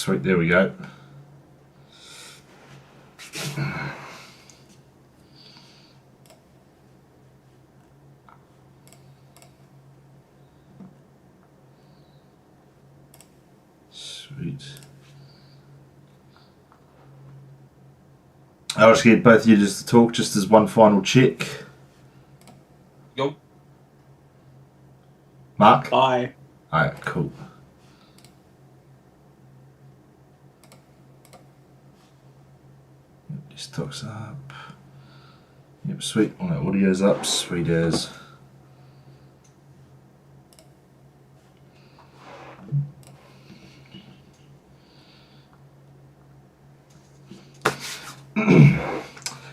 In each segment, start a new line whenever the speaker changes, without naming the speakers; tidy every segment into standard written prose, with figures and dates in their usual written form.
Sweet, there we go. Sweet. I'll just get both of you just to talk just as one final check.
Yo.
Mark?
Aye.
Alright, cool. Just talks up. Yep, sweet. All that audio's up. Sweet as.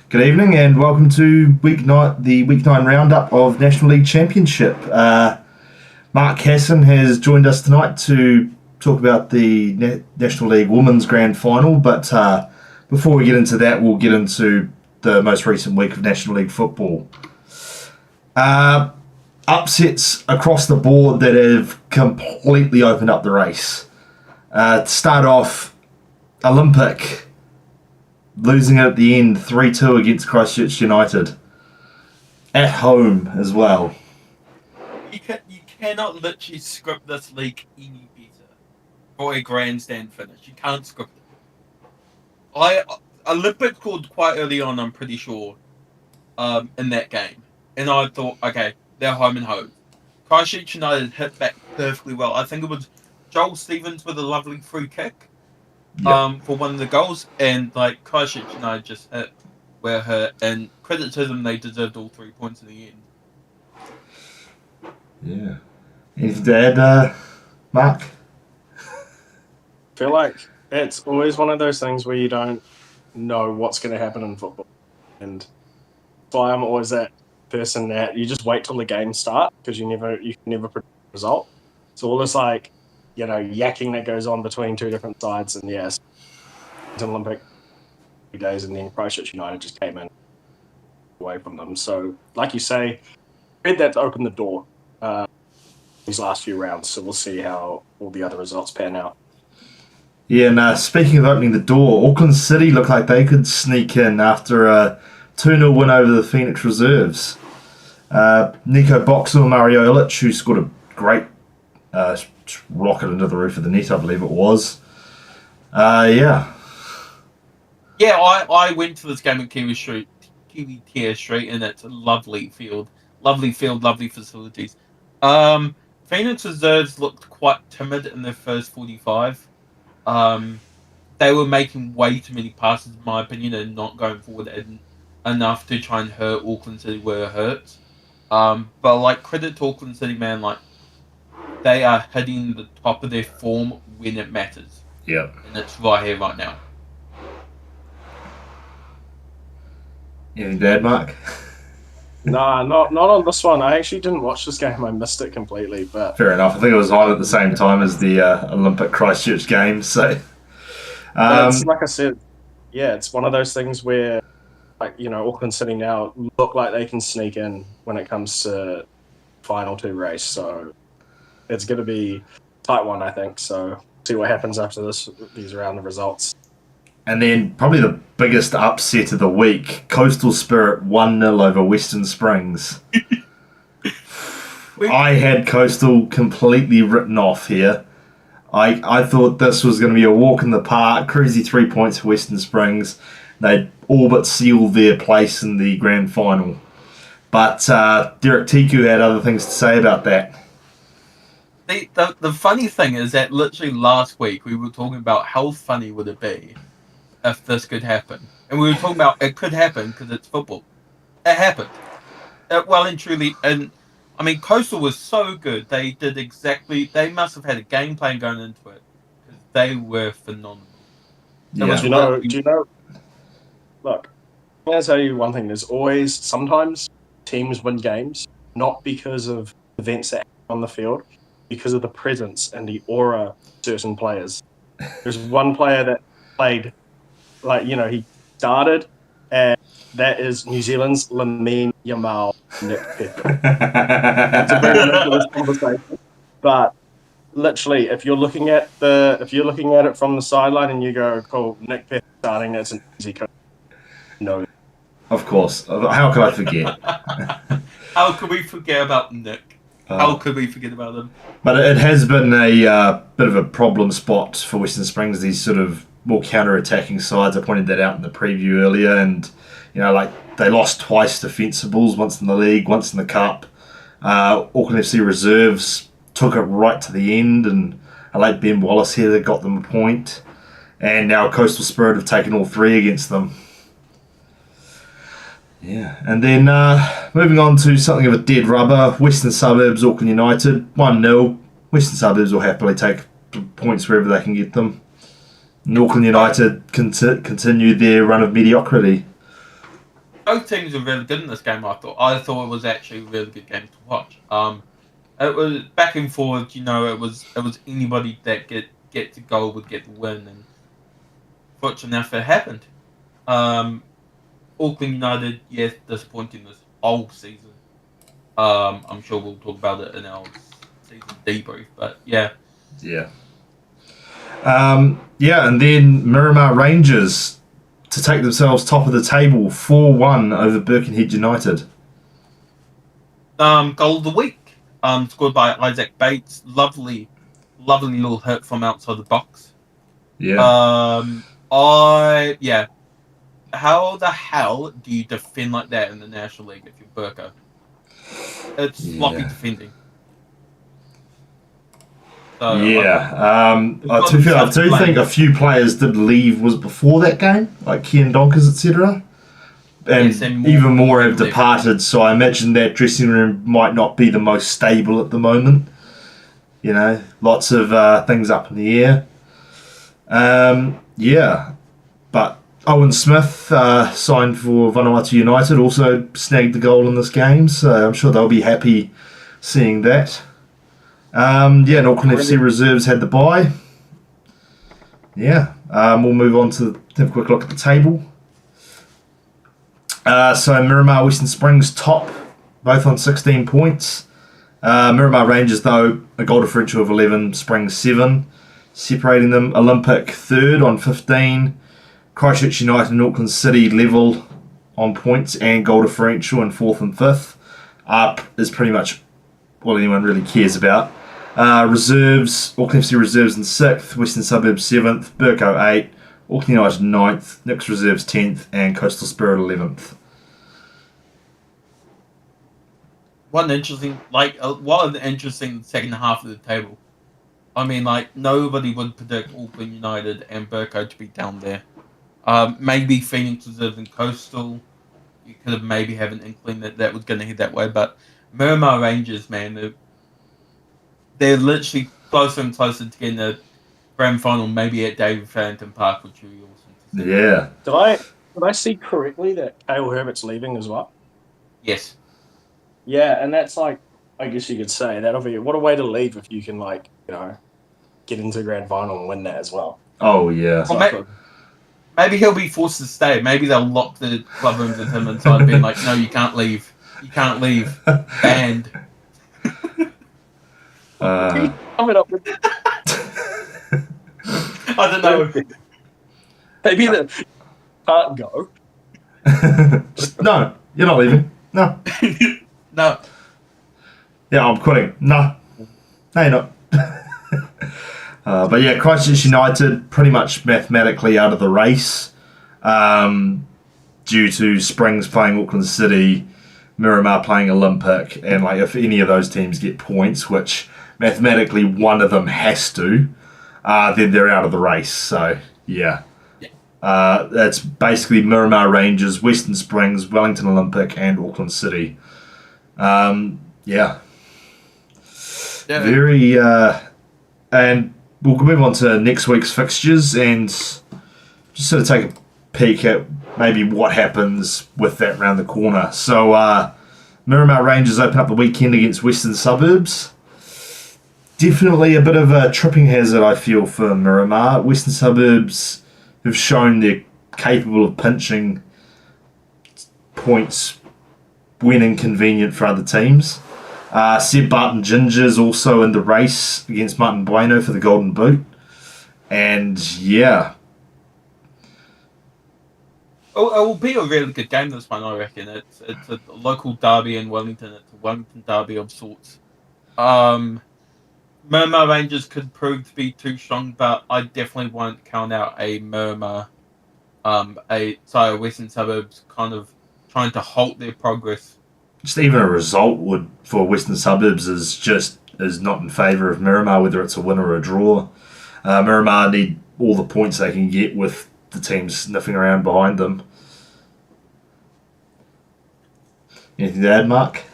Good evening and welcome to the Week 9 roundup of National League Championship. Mark Casson has joined us tonight to talk about the National League Women's Grand Final, but before we get into that, we'll get into the most recent week of National League football. Upsets across the board that have completely opened up the race. To start off, Olympic losing it at the end 3-2 against Christchurch United. At home as well.
You cannot literally script this league any better for a grandstand finish. You can't script it. Olympic scored quite early on, I'm pretty sure, in that game. And I thought, okay, they're home and home. Christchurch United hit back perfectly well. I think it was Joel Stevens with a lovely free kick. For one of the goals, and like Christchurch United just were hurt, and credit to them, they deserved all 3 points in the end.
Yeah. Anything to add, Mark?
I feel like it's always one of those things where you don't know what's going to happen in football, and that's why I'm always that person that you just wait till the game starts because you can never predict the result. It's all this yakking that goes on between two different sides, and yes, it's an Olympic 2 days, and then Christchurch United just came in away from them. So, like you say, read that to open the door these last few rounds. So we'll see how all the other results pan out.
Yeah, and speaking of opening the door, Auckland City look like they could sneak in after a 2-0 win over the Phoenix Reserves. Nico Boxall and Mario Illich, who scored a great rocket into the roof of the net, I believe it was. Yeah,
I went to this game at Kiwi Tier Street, and it's a lovely field, lovely facilities. Phoenix Reserves looked quite timid in their first 45. They were making way too many passes, in my opinion, and not going forward enough to try and hurt Auckland City where it hurts. But like, credit to Auckland City, man, like, they are hitting the top of their form when it matters.
Yeah.
And it's right here, right now.
Anything to add, Mark?
Nah, not on this one. I actually didn't watch this game. I missed it completely. But
Fair enough. I think it was on at the same time as the Olympic Christchurch game. So,
it's like I said, yeah, it's one of those things where, Auckland City now look like they can sneak in when it comes to final 2 race. So it's going to be a tight one, I think. So see what happens after these round of results.
and then probably the biggest upset of the week, Coastal Spirit 1-0 over Western Springs. I had Coastal completely written off here. I thought this was going to be a walk in the park, crazy 3 points for Western Springs. They'd all but sealed their place in the grand final. But Derek Tiku had other things to say about that.
The funny thing is that literally last week we were talking about how funny would it be if this could happen. And we were talking about it could happen because it's football. It happened. Well and truly, and I mean, Coastal was so good. They must have had a game plan going into it. Because they were phenomenal.
Yeah.
Do you know, look, I'm going to tell you one thing. There's always, sometimes teams win games, not because of events that happen on the field, because of the presence and the aura of certain players. There's one player that played, he started, and that is New Zealand's Lamine Yamal Nick Pepe. Not to bring him into this conversation, but literally, if you're looking at it from the sideline and you go, "Cool, Nick Pearson starting," that's an easy coach. No,
Of course. How could I forget?
How could we forget about Nick? How could we forget about him?
But it has been a bit of a problem spot for Western Springs, these sort of more counter-attacking sides. I pointed that out in the preview earlier, and they lost twice to Fencibles, once in the league, once in the cup. Auckland FC reserves took it right to the end, and a late Ben Wallace here that got them a point. And now Coastal Spirit have taken all three against them. Yeah, and then moving on to something of a dead rubber, Western Suburbs, Auckland United, 1-0. Western Suburbs will happily take points wherever they can get them. And Auckland United continue their run of mediocrity.
Both teams were really good in this game, I thought. I thought it was actually a really good game to watch. It was back and forth, it was anybody that get to goal would get the win, and fortunately enough it happened. Auckland United, yes, disappointing this whole season. I'm sure we'll talk about it in our season debrief, but yeah.
Yeah. And then Miramar Rangers to take themselves top of the table, 4-1 over Birkenhead United.
Goal of the week, scored by Isaac Bates. Lovely little hit from outside the box.
Yeah.
How the hell do you defend like that in the National League if you're Burko? It's sloppy defending. So,
to be fair, I do think a few players did leave was before that game, like Kian Donkers, etc. And even more have departed, so I imagine that dressing room might not be the most stable at the moment. Lots of things up in the air. But Owen Smith signed for Vanuatu United, also snagged the goal in this game, so I'm sure they'll be happy seeing that. And Auckland FC reserves had the bye. We'll move on to have a quick look at the table. So Miramar Western Springs top, both on 16 points. Miramar Rangers, though, a goal differential of 11, Springs 7, separating them. Olympic third on 15. Christchurch United and Auckland City level on points and goal differential in 4th and 5th. Up is pretty much all anyone really cares about. Reserves, Auckland FC reserves in 6th, Western Suburbs 7th, Burko 8th, Auckland United 9th, Nix reserves 10th, and Coastal Spirit 11th.
What an interesting second half of the table. I mean, nobody would predict Auckland United and Burko to be down there. Maybe Phoenix reserves and Coastal. You could have maybe have an inkling that was going to head that way, but Miramar Rangers, man, they're literally closer and closer to getting the grand final, maybe at David Farrington Park, which would be awesome to see.
Yeah.
Did I see correctly that Cale Herbert's leaving as well?
Yes.
Yeah, and that's I guess you could say that'll be what a way to leave if you can get into the grand final and win that as well.
Oh yeah.
Well, maybe he'll be forced to stay. Maybe they'll lock the club rooms with him inside, being like, "No, you can't leave. You can't leave." And
coming up with
I don't know.
Maybe the can't go.
No, you're not leaving. No.
No.
Yeah, I'm quitting. No, you're not. But yeah, Christchurch United pretty much mathematically out of the race due to Springs playing Auckland City, Miramar playing Olympic, and if any of those teams get points, which mathematically one of them has to, then they're out of the race. So yeah. That's basically Miramar Rangers, Western Springs, Wellington Olympic, and Auckland City. Very and we'll move on to next week's fixtures and just sort of take a peek at maybe what happens with that round the corner. So Miramar Rangers open up the weekend against Western Suburbs. Definitely a bit of a tripping hazard, I feel, for Miramar. Western Suburbs have shown they're capable of pinching points when inconvenient for other teams. Seb Barton Ginger's also in the race against Martin Bueno for the Golden Boot. And yeah.
Oh, it will be a really good game, this one, I reckon. It's a local derby in Wellington. It's a Wellington derby of sorts. Murmur Rangers could prove to be too strong, but I definitely won't count out a Murmur, Western Suburbs kind of trying to halt their progress.
Just even a result would for Western Suburbs is not in favour of Miramar, whether it's a win or a draw. Miramar need all the points they can get with the teams sniffing around behind them. Anything to add, Mark?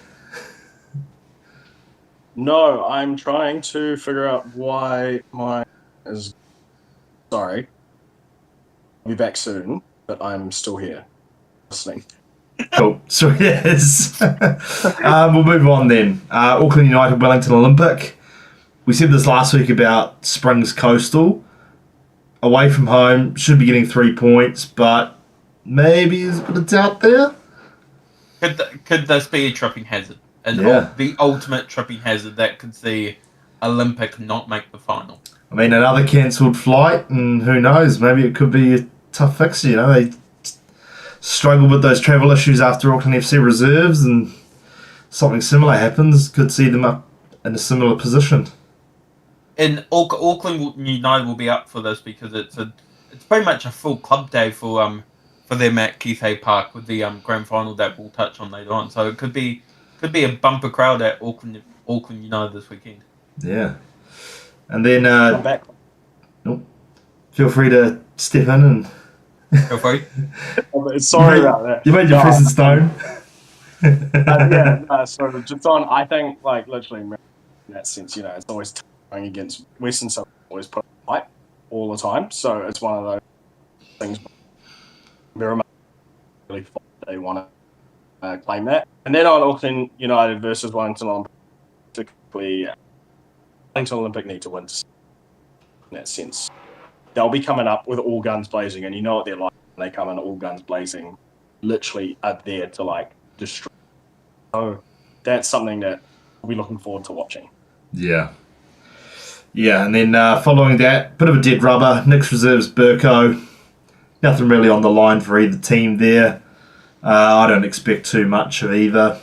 No, I'm trying to figure out why mine is. Sorry. I'll be back soon, but I'm still here listening.
Cool. So yes. We'll move on then. Auckland United, Wellington Olympic. We said this last week about Springs Coastal. Away from home, should be getting 3 points, but maybe there's a bit of doubt there.
Could this be a tripping hazard? The ultimate tripping hazard that could see Olympic not make the final.
I mean, another cancelled flight, and who knows, maybe it could be a tough fix. You know, they struggled with those travel issues after Auckland FC reserves, and something similar happens, could see them up in a similar position.
And Auckland United will be up for this because it's pretty much a full club day for them at Keith Hay Park with the grand final that we'll touch on later on. So it could be a bumper crowd at Auckland United this weekend.
Yeah, and then
I'm back.
Feel free to step in and.
Feel free.
Sorry about that.
You made your press in stone.
So just on, I think like literally in that sense, you know, it's always going against Western Suburbs, always put a fight all the time. So it's one of those things. Miramar really they want to claim that, and then on Auckland United versus Wellington Olympic, particularly Wellington Olympic need to win. In that sense, they'll be coming up with all guns blazing, and you know what they're like when they come in all guns blazing, literally are there to like destroy. So that's something that we'll be looking forward to watching.
Yeah, and then following that, bit of a dead rubber. Nick's reserves Burko. Nothing really on the line for either team there. I don't expect too much of either.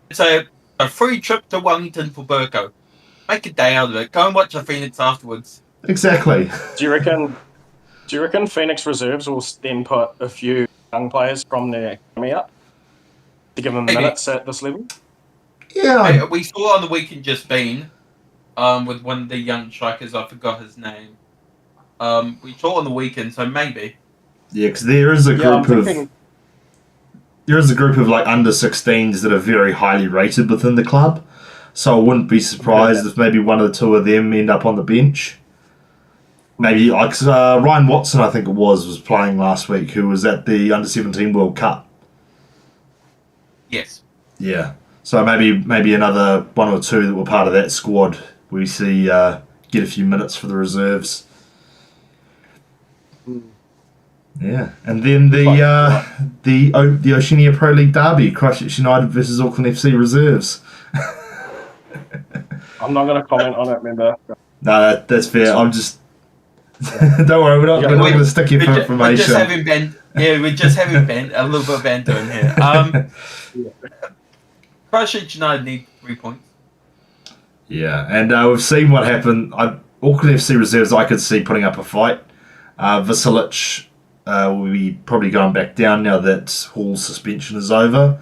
It's a free trip to Wellington for Burko. Make a day out of it. Go and watch the Phoenix afterwards.
Exactly.
Do you reckon Phoenix reserves will then put a few young players from their academy up to give them minutes at this level?
Yeah.
We saw on the weekend just been with one of the young strikers. I forgot his name. We saw on the weekend, so maybe.
Yeah, because there is a group of like under 16s that are very highly rated within the club. So I wouldn't be surprised if maybe one or two of them end up on the bench. Maybe like Ryan Watson, I think it was playing last week, who was at the under 17 World Cup.
Yes.
Yeah. So maybe another one or two that were part of that squad we see get a few minutes for the reserves. Yeah, and then the Oceania Pro League derby, Christchurch United versus Auckland FC reserves.
I'm not going to comment on it, remember.
No, that's fair. I'm just. Don't worry, we're not going to stick you for information.
We're just having a little bit of banter in here. Christchurch United need 3 points.
Yeah, and we've seen what happened. Auckland FC reserves, I could see putting up a fight. Vasilic will be probably going back down now that Hall's suspension is over,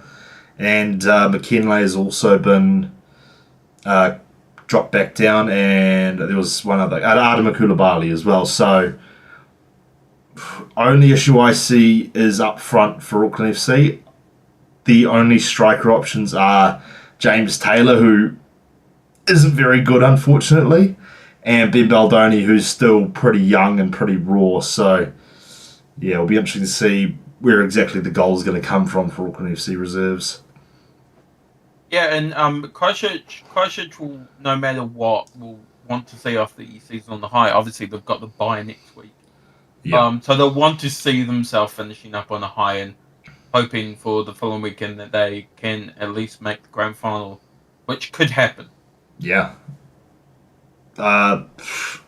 and McKinley has also been dropped back down, and there was one other, Adama Koulibaly as well. So only issue I see is up front for Auckland FC. The only striker options are James Taylor, who isn't very good, unfortunately, and Ben Baldoni, who's still pretty young and pretty raw. So, yeah, it'll be interesting to see where exactly the goal is going to come from for Auckland FC reserves.
Yeah, and Christchurch will, no matter what, will want to see off the season on the high. Obviously, they've got the bye next week.
Yeah.
So they'll want to see themselves finishing up on a high. And hoping for the following weekend that they can at least make the grand final, which could happen.
Yeah.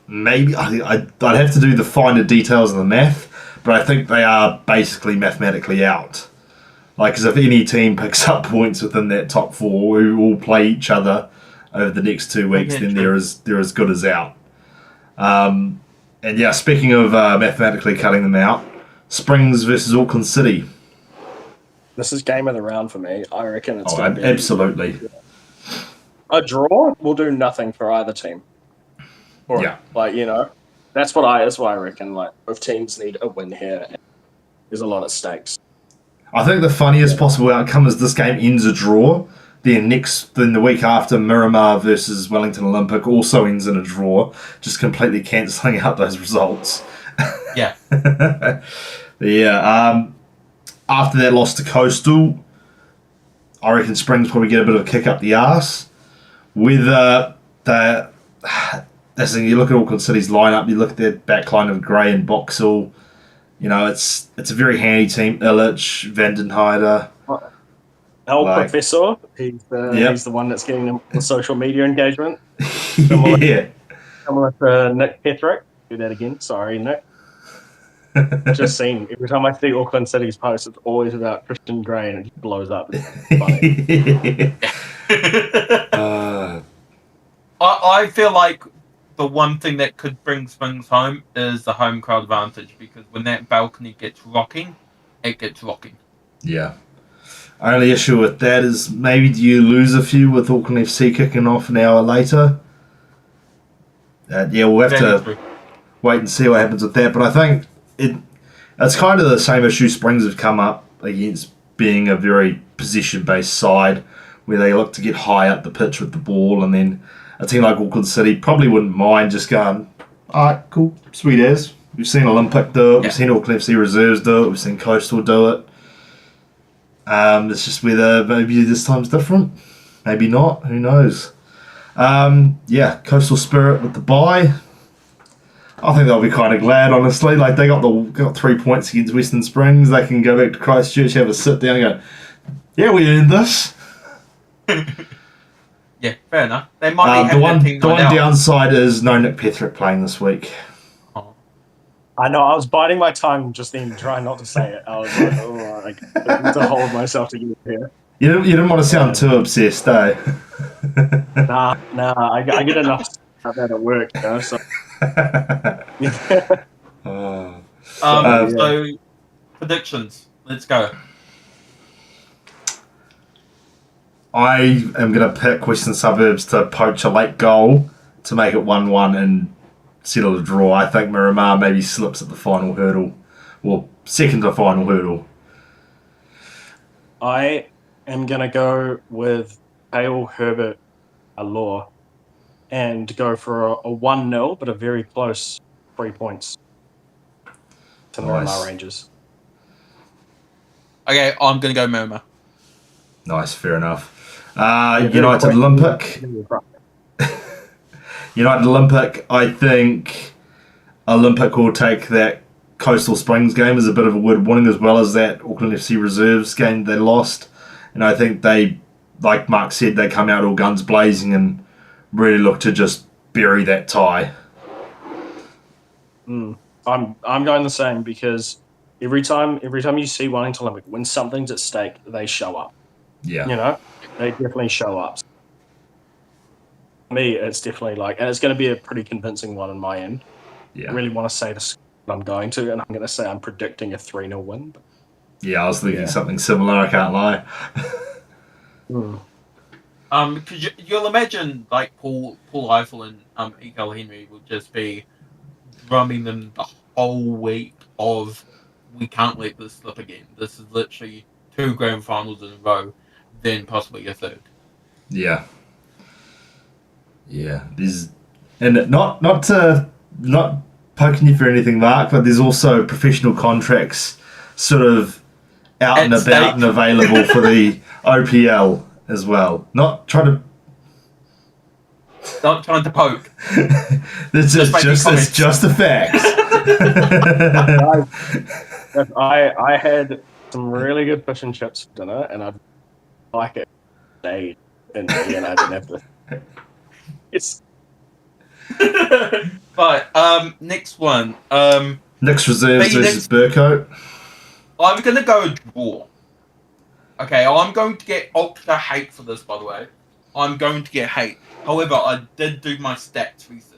Maybe I'd have to do the finer details of the math, but I think they are basically mathematically out. Like, because if any team picks up points within that top four who all play each other over the next 2 weeks, then they're as good as out. And yeah, speaking of mathematically cutting them out, Springs versus Auckland City.
This is game of the round for me. I reckon it's going to be
absolutely.
A draw will do nothing for either team.
Yeah,
that's what I reckon. Like, if teams need a win here, there's a lot at stakes.
I think the funniest possible outcome is this game ends a draw. Then the week after, Miramar versus Wellington Olympic also ends in a draw, just completely cancelling out those results.
Yeah.
Yeah. After that loss to Coastal, I reckon Springs probably get a bit of a kick up the arse. With that's the thing, you look at Auckland City's lineup, you look at their back line of Gray and Boxall. It's a very handy team. Illich, Vandenheide.
Professor, he's the one that's getting the social media engagement. Similar to Nick Petherick. Do that again. Sorry, Nick. Just seen every time I see Auckland City's post, it's always about Christian Gray and it just blows up. It's funny.
I feel like the one thing that could bring Springs home is the home crowd advantage, because when that balcony gets rocking, it gets rocking.
Yeah. Only issue with that is maybe do you lose a few with Auckland FC kicking off an hour later? We'll have to wait and see what happens with that. But I think it's kind of the same issue Springs have come up against, being a very possession-based side where they look to get high up the pitch with the ball, and then a team like Auckland City probably wouldn't mind just going, all right, cool, sweet as. We've seen Olympic do it, We've seen Auckland FC Reserves do it, we've seen Coastal do it. It's just whether maybe this time's different, maybe not, who knows. Coastal Spirit with the bye. I think they'll be kind of glad, honestly. Like, they got 3 points against Western Springs. They can go back to Christchurch, have a sit down and go, yeah, we earned this.
Yeah, fair enough. They might be
the one downside is no Nick Petherick playing this week.
Oh.
I know, I was biting my tongue just then, trying not to say it. I was like, I need to hold myself together here.
You didn't want to sound too obsessed, eh?
Nah, I get enough stuff out at work, so...
So, predictions. Let's go.
I am going to pick Western Suburbs to poach a late goal to make it 1-1 and settle a draw. I think Miramar maybe slips at the final hurdle, or second to final hurdle.
I am going to go with Hale, Herbert, Law, and go for a 1-0, but a very close 3 points to Miramar Rangers.
Okay, I'm going to go Miramar.
Nice, fair enough. United Olympic. United Olympic, I think Olympic will take that Coastal Springs game as a bit of a word warning, as well as that Auckland FC Reserves game they lost. And I think they, like Mark said, they come out all guns blazing and really look to just bury that tie.
I'm going the same, because every time you see Wellington Olympic, when something's at stake, they show up.
Yeah.
They definitely show up. For me, it's definitely and it's going to be a pretty convincing one on my end.
Yeah.
I really want to say the score I'm going to, and I'm going to say I'm predicting a 3-0 win.
Yeah, I was thinking something similar, I can't lie.
Because you'll imagine, Paul Eiffel and Ekel Henry will just be drumming them the whole week of, we can't let this slip again. This is literally 2 grand finals in a row, then possibly a third.
Yeah. Yeah. And not poking you for anything, Mark, but there's also professional contracts sort of out and about and available for the OPL as well. Not trying to
poke.
It's just a fact.
I had some really good fish and chips for dinner, and I'd like it stayed in me, and I didn't have to. It's
Right. Next one.
Nick's reserves versus
Phoenix.
Burko.
I'm gonna go a draw. Okay, I'm going to get ultra hate for this, by the way. I'm going to get hate. However, I did do my stats research.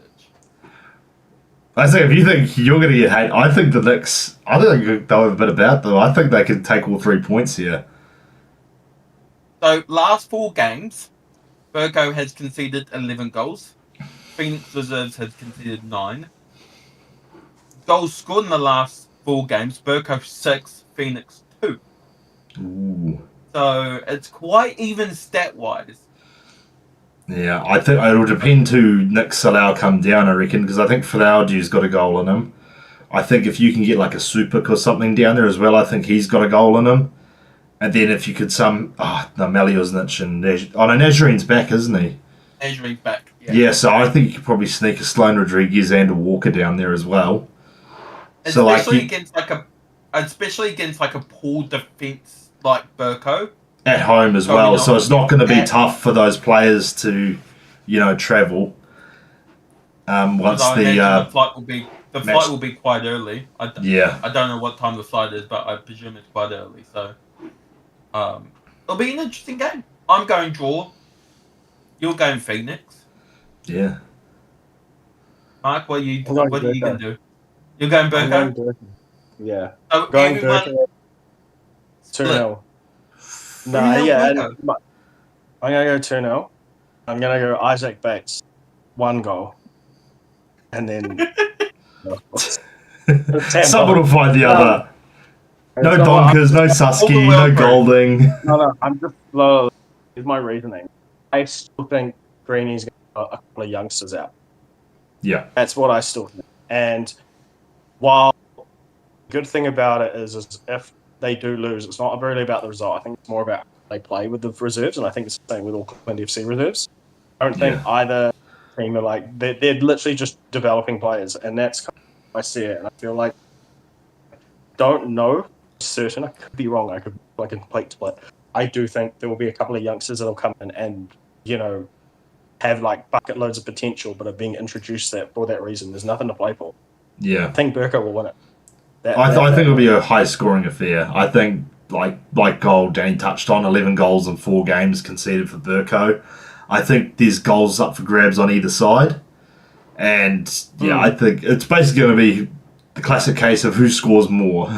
I think if you think you're going to get hate, I think the Knicks, I don't think they'll have a bit about them. I think they can take all 3 points here.
So, last 4 games, Burko has conceded 11 goals. Phoenix Reserves has conceded 9. Goals scored in the last 4 games, Burko 6, Phoenix 2.
Ooh.
So, it's quite even stat-wise.
Yeah, I think it'll depend who Nick Salau come down, I reckon, because I think Falaudi's got a goal in him. I think if you can get like a Supik or something down there as well, I think he's got a goal in him. And then if you could no, Maliosnich and Nazarine's back, isn't he?
Nazarine's back,
yeah. So I think you could probably sneak a Sloan Rodriguez and a Walker down there as well.
Especially against like a poor defense like Burko.
At home as well, so it's not going to be tough for those players to, travel. Once
the flight will be quite early. I don't know what time the flight is, but I presume it's quite early. So, it'll be an interesting game. I'm going draw. You're going Phoenix.
Yeah.
Mark, what are you going to do? You're going Burko?
Yeah.
So
going Burko. 2-0. No, yeah. I'm going to go 2-0. I'm going to go Isaac Bates, 1 goal. And then...
Someone will find the other. No Donkers, no Susky, no Golding.
No, I'm just... Here's my reasoning. I still think Greeny's got a couple of youngsters out.
Yeah.
That's what I still think. And while the good thing about it is if they do lose, it's not really about the result. I think it's more about how they play with the reserves, and I think it's the same with Auckland FC reserves. I don't think either team are like they're literally just developing players, and that's kind of how I see it. And I feel like don't know for certain. I could be wrong. I could like a complete split. I do think there will be a couple of youngsters that'll come in and have like bucket loads of potential, but are being introduced for that reason. There's nothing to play for.
Yeah,
I think Burko will win it.
I think it'll be a high-scoring affair. I think, like Gold, Danny touched on, 11 goals in 4 games conceded for Burko. I think there's goals up for grabs on either side. And, I think it's basically going to be the classic case of who scores more.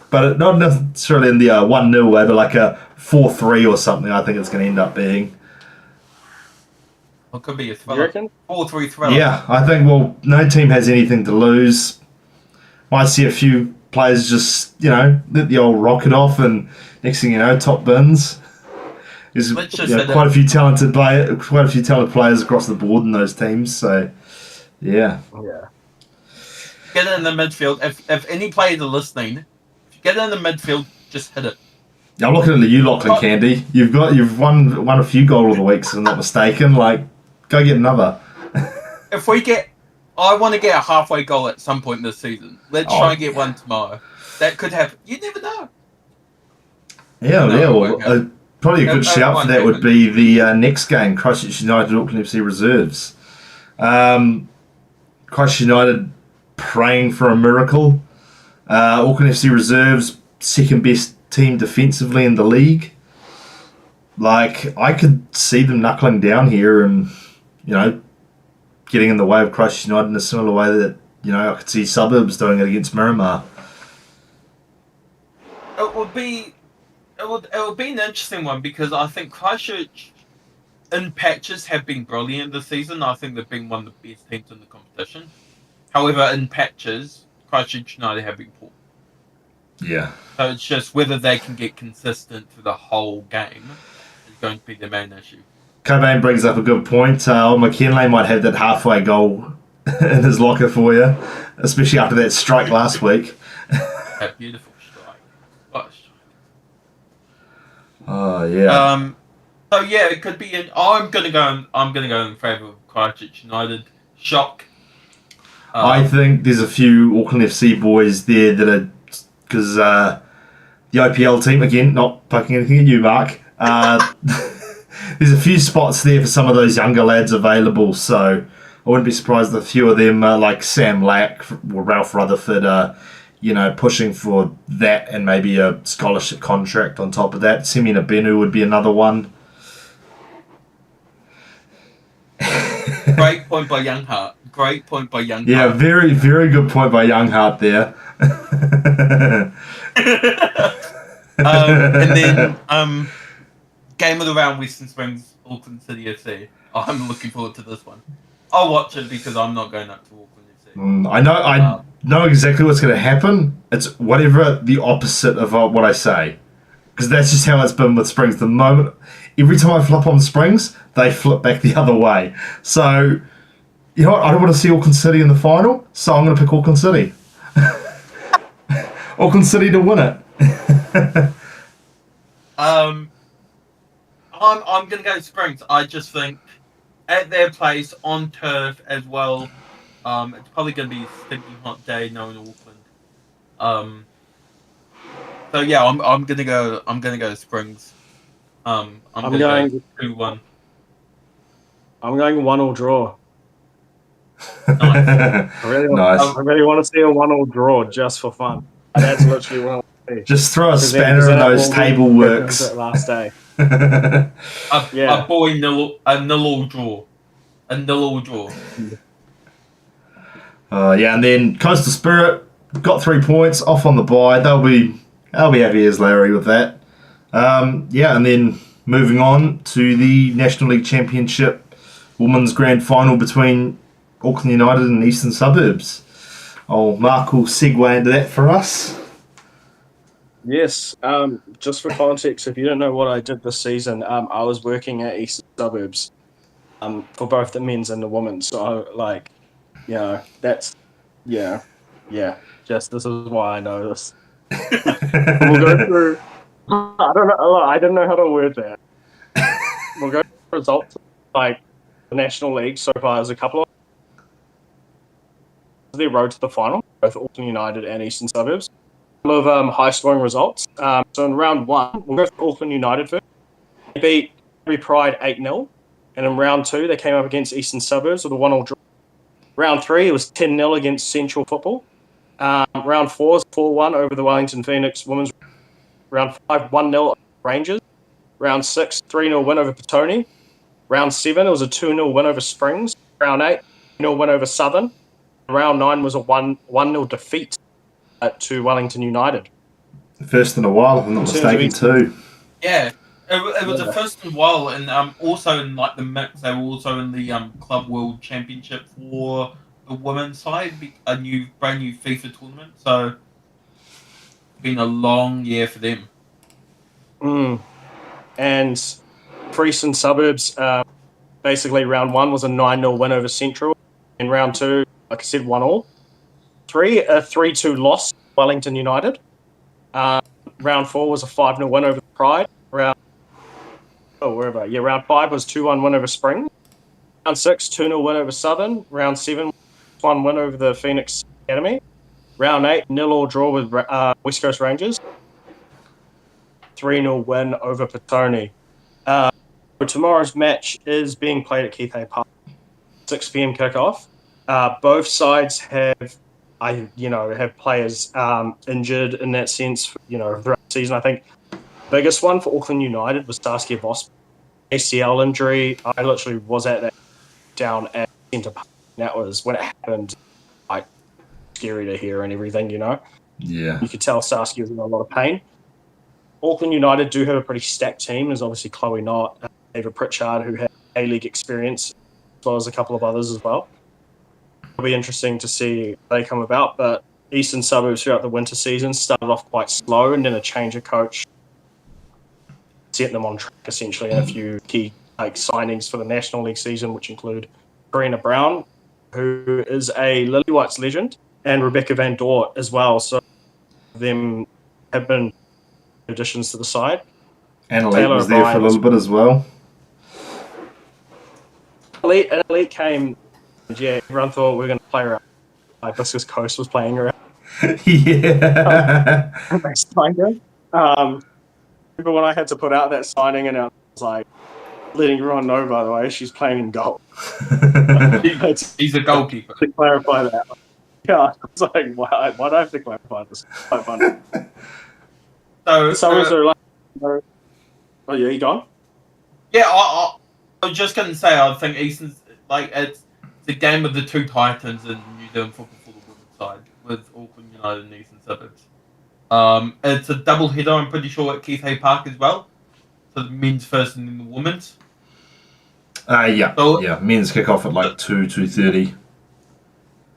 But not necessarily in the 1-0 way, but like a 4-3 or something, I think it's going to end up being.
What could be a thriller? 4-3 thriller.
Yeah, I think, no team has anything to lose. Might see a few players just, let the old rocket off, and next thing you know, top bins. There's quite a few talented players across the board in those teams. So, yeah.
Get it in the midfield. If any players are listening, if you get it in the midfield, just hit it.
Yeah, I'm looking at you, Lachlan Candy. You've won a few goal of the weeks, if I'm not mistaken. Like, go get another.
I want to get a halfway goal at some point this season. Let's try and get one tomorrow. That could happen. You never know.
Yeah, probably a good shout for that would be the next game, Christchurch United, Auckland FC Reserves. Christchurch United praying for a miracle. Auckland FC Reserves, second best team defensively in the league. Like, I could see them knuckling down here and, getting in the way of Christchurch United in a similar way that, I could see Suburbs doing it against Miramar.
It would be an interesting one because I think Christchurch in patches have been brilliant this season. I think they've been one of the best teams in the competition. However, in patches, Christchurch United have been poor.
Yeah.
So it's just whether they can get consistent for the whole game is going to be the main issue.
Cobain brings up a good point. McKinley might have that halfway goal in his locker for you, especially after that strike last week.
That beautiful strike. What a strike.
Oh yeah.
So yeah, it could be. I'm gonna go in favour of Christchurch United. Shock.
I think there's a few Auckland FC boys there that are because the OPL team, again, not poking anything at you, Mark, there's a few spots there for some of those younger lads available, so I wouldn't be surprised if a few of them, like Sam Lack or Ralph Rutherford, are pushing for that and maybe a scholarship contract on top of that. Semina Benu would be another one.
Great point by Younghart. Great point by Younghart.
Yeah, very, very good point by Younghart there.
And then game of the round, Western Springs, Auckland City FC. I'm looking forward to this one. I'll watch it because I'm not going up to Auckland FC.
I know exactly what's going to happen. It's whatever the opposite of what I say. Because that's just how it's been with Springs. The moment, every time I flip on Springs, they flip back the other way. So, you know what? I don't want to see Auckland City in the final, so I'm going to pick Auckland City. Auckland City to win it.
I'm going to go Springs. I just think at their place on turf as well. It's probably going to be a stinking hot day knowing Auckland. So yeah, I'm gonna go Springs. I'm going 2-1.
I'm going 1-1 draw.
Nice.
I really want to see a 1-1 draw just for fun. That's literally what I want to see.
Just throw a spanner in those table works.
Last day.
A boy nil-all draw. A nil-all draw.
Yeah, and then Coastal Spirit got 3 points off on the bye. They'll be happy as Larry with that. Yeah, and then moving on to the National League Championship Women's Grand Final between Auckland United and Eastern Suburbs. Mark will segue into that for us.
Yes, just for context, if you don't know what I did this season, I was working at Eastern Suburbs for both the men's and the women's. So, that's, just this is why I know this. We'll go through. I didn't know how to word that. We'll go through results like the National League so far. There's a couple of the road to the final, both Auckland United and Eastern Suburbs. A couple of high-scoring results. So in round 1, we'll go for Auckland United first. They beat Harry Pride 8-0, and in round 2 they came up against Eastern Suburbs with a 1-1 draw. Round 3 it was 10-0 against Central Football. Round 4 is 4-1 over the Wellington Phoenix Women's. Round 5, 1-0 over Rangers. Round 6, 3-0 win over Petone. Round 7, it was a 2-0 win over Springs. Round 8, 0 win over Southern. Round 9 was a 1-0 defeat to Wellington United.
First in a while, if I'm not mistaken, too.
Yeah, it was the first in a while, and also in like the mix, they were also in the Club World Championship for the women's side, a brand new FIFA tournament. So, been a long year for them.
And for Eastern Suburbs, basically round 1 was a 9-0 win over Central. In round 2, like I said, 1-1. 3, a 3-2 loss to Wellington United. Round 4 was a 5-0 win over Pride. Round 5 was 2-1 win over Spring. Round 6, 2-0 win over Southern. Round 7, 1 win over the Phoenix Academy. Round 8, 0-0 draw with West Coast Rangers. 3-0 win over Petone. Tomorrow's match is being played at Keith Hay Park. 6 p.m. kickoff. Both sides have players injured in that sense, throughout the season. I think the biggest one for Auckland United was Saskia Voss. ACL injury. I literally was at that down at Centre Park. That was when it happened. Scary to hear and everything, Yeah. You could tell Saskia was in a lot of pain. Auckland United do have a pretty stacked team. There's obviously Chloe Knott, Ava Pritchard, who had A-League experience, as well as a couple of others as well. It'll be interesting to see how they come about, but Eastern Suburbs throughout the winter season started off quite slow, and then a change of coach set them on track, essentially, and a few key signings for the National League season, which include Karina Brown, who is a Lily Whites legend, and Rebecca Van Dort as well. So them have been additions to the side.
And Elite was there for a little bit as well.
Elite came, everyone thought we were going to play around. Hibiscus Coast was playing around.
Yeah.
They signed her. But when I had to put out that signing announcement, I was like, letting everyone know, by the way, she's playing in goal.
He's a goalkeeper.
To clarify that. Yeah, I was like, why do I have to clarify this? It's quite funny.
So,
Are like, oh yeah, you gone?
yeah, I was just going to say, I think Easton's, like, it's the game of the two titans in New Zealand football for the women's side, with Auckland United and Eastern Suburbs. It's a double header, I'm pretty sure, at Keith Hay Park as well. So the men's first and then the women's.
Yeah. Men's kick off at like 2:30.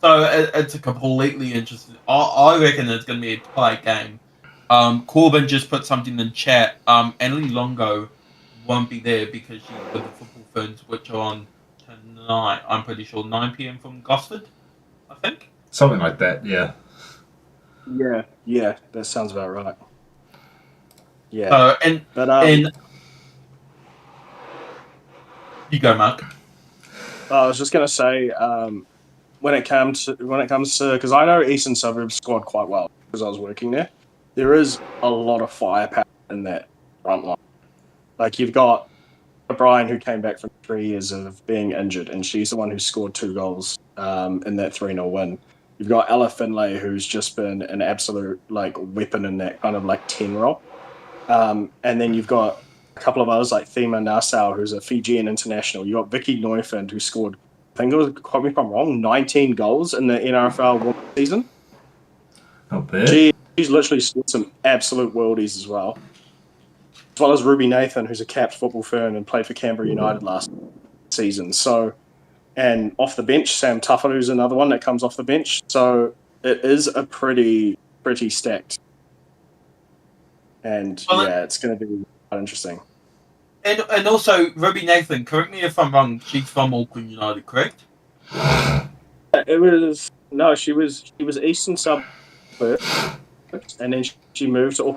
So it's a completely interesting. I reckon it's going to be a tight game. Corbin just put something in chat. Annalie Longo won't be there because she's with the Football Ferns, which are on tonight. I'm pretty sure 9 p.m. from Gosford, I think.
Something like that, yeah.
Yeah, that sounds about right. Yeah.
And you go, Mark.
I was just gonna say, when it comes to, because I know Eastern Suburbs squad quite well because I was working there. There is a lot of firepower in that front line. Like you've got O'Brien, who came back from 3 years of being injured, and she's the one who scored 2 goals in that 3-0 win. You've got Ella Finlay, who's just been an absolute like weapon in that kind of like 10 role. And then you've got a couple of others like Thema Nassau, who's a Fijian international. You got Vicky Neufeld, who scored, I think it was, quote me if I'm wrong, 19 goals in the NRFL women's season.
Not bad.
She's literally scored some absolute worldies as well. As well as Ruby Nathan, who's a capped football fern and played for Canberra United last season. So, and off the bench, Sam Tuffalu's another one that comes off the bench. So it is a pretty stacked. And it's going to be quite interesting.
And also, Ruby Nathan, correct me if I'm wrong, she's from Auckland United, correct?
She was Eastern Suburbs, and then she moved to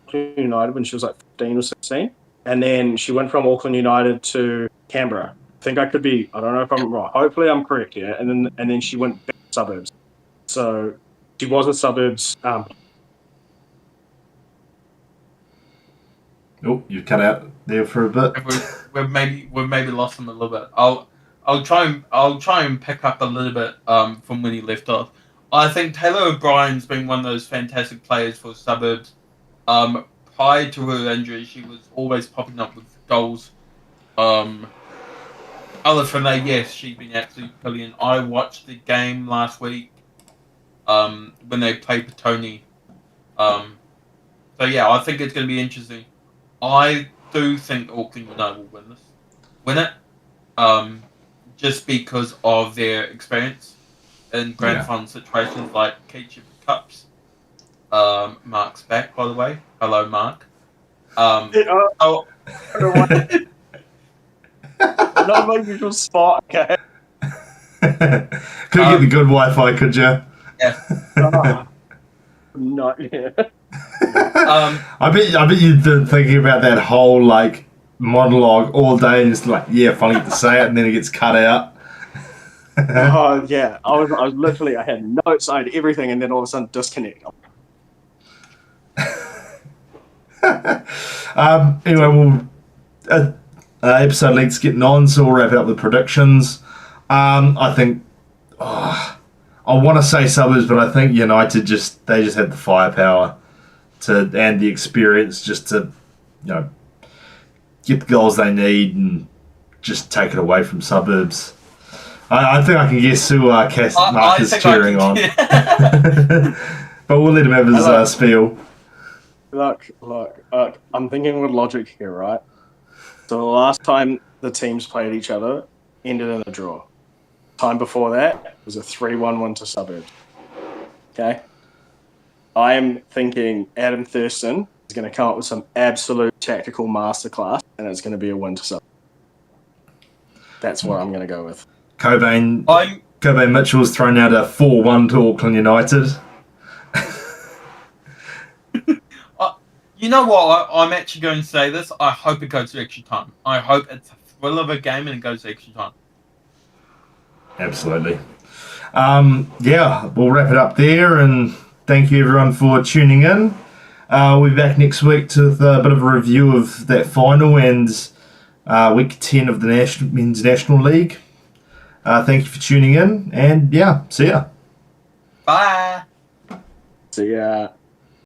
Auckland United when she was like 15 or 16. And then she went from Auckland United to Canberra. I think I don't know if I'm wrong. Hopefully I'm correct here. And then she went back to Suburbs. So she was a Suburbs.
Oh, you cut out there for a bit.
We've maybe lost him a little bit. I'll try and pick up a little bit from when he left off. I think Taylor O'Brien's been one of those fantastic players for Suburbs. Prior to her injury, she was always popping up with goals. Other from that, yes, she's been absolutely brilliant. I watched the game last week when they played Petone. So yeah, I think it's going to be interesting. I do think Auckland United will win it, just because of their experience in grand final situations like Ketchup Cups. Mark's back, by the way. Hello, Mark.
Not my usual spot, okay?
Couldn't get the good Wi-Fi, could you?
Yeah.
Not here.
I bet you've been thinking about that whole like monologue all day, and just like, finally get to say it, and then it gets cut out.
Oh yeah, I was literally, I had notes, I had everything, and then all of a sudden disconnect.
Anyway, episode length's getting on, so we'll wrap it up with predictions. I think I want to say Suburbs, but I think United just had the firepower and the experience just to get the goals they need and just take it away from Suburbs. I think I can guess who Mark is cheering on. But we'll let him have his spiel.
Look, I'm thinking with logic here, right? So the last time the teams played each other ended in a draw. Time before that was a 3-1 win to Suburbs. Okay? I am thinking Adam Thurston is going to come up with some absolute tactical masterclass, and it's going to be a win to Suburbs. That's what I'm going to go with.
Cobain Mitchell's thrown out a 4-1 to Auckland United.
You know what? I'm actually going to say this. I hope it goes to extra time. I hope it's a thrill of a game and it goes to extra time.
Absolutely. Yeah, we'll wrap it up there, and thank you everyone for tuning in. We'll be back next week with a bit of a review of that final and week 10 of the Men's National League. Thank you for tuning in, and yeah, see ya.
Bye.
See ya.